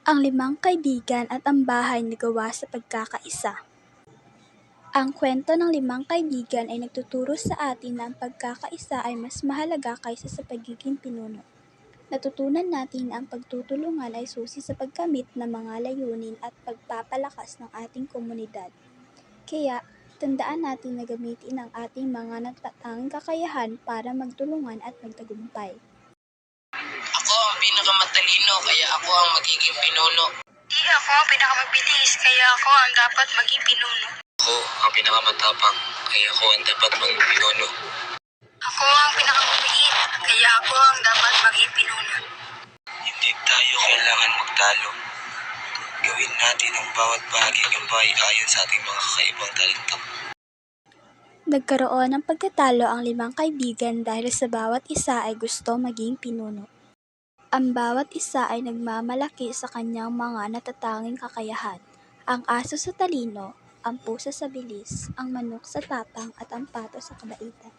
Ang limang kaibigan at ang bahay na gawa sa pagkakaisa. Ang kwento ng limang kaibigan ay nagtuturo sa atin na ang pagkakaisa ay mas mahalaga kaysa sa pagiging pinuno. Natutunan natin na ang pagtutulungan ay susi sa pagkamit ng mga layunin at pagpapalakas ng ating komunidad. Kaya, tandaan natin na gamitin ang ating mga natatanging kakayahan para magtulungan at magtagumpay. Ako ang pinakamatalino, kaya ako ang magiging pinuno. Di ako ang pinakamabilis, kaya ako ang dapat maging pinuno. Ako ang pinakamatapang, kaya ako ang dapat maging pinuno. Ako ang pinakamabait, kaya ako ang dapat maging pinuno. Hindi tayo kailangan magtalo. Gawin natin ang bawat bahaging gabay ayon sa ating mga kakaibang talento. Nagkaroon ng pagtatalo ang limang kaibigan dahil sa bawat isa ay gusto maging pinuno. Ang bawat isa ay nagmamalaki sa kanyang mga natatanging kakayahan. Ang aso sa talino, ang pusa sa bilis, ang manok sa tapang at ang pato sa kabaitan.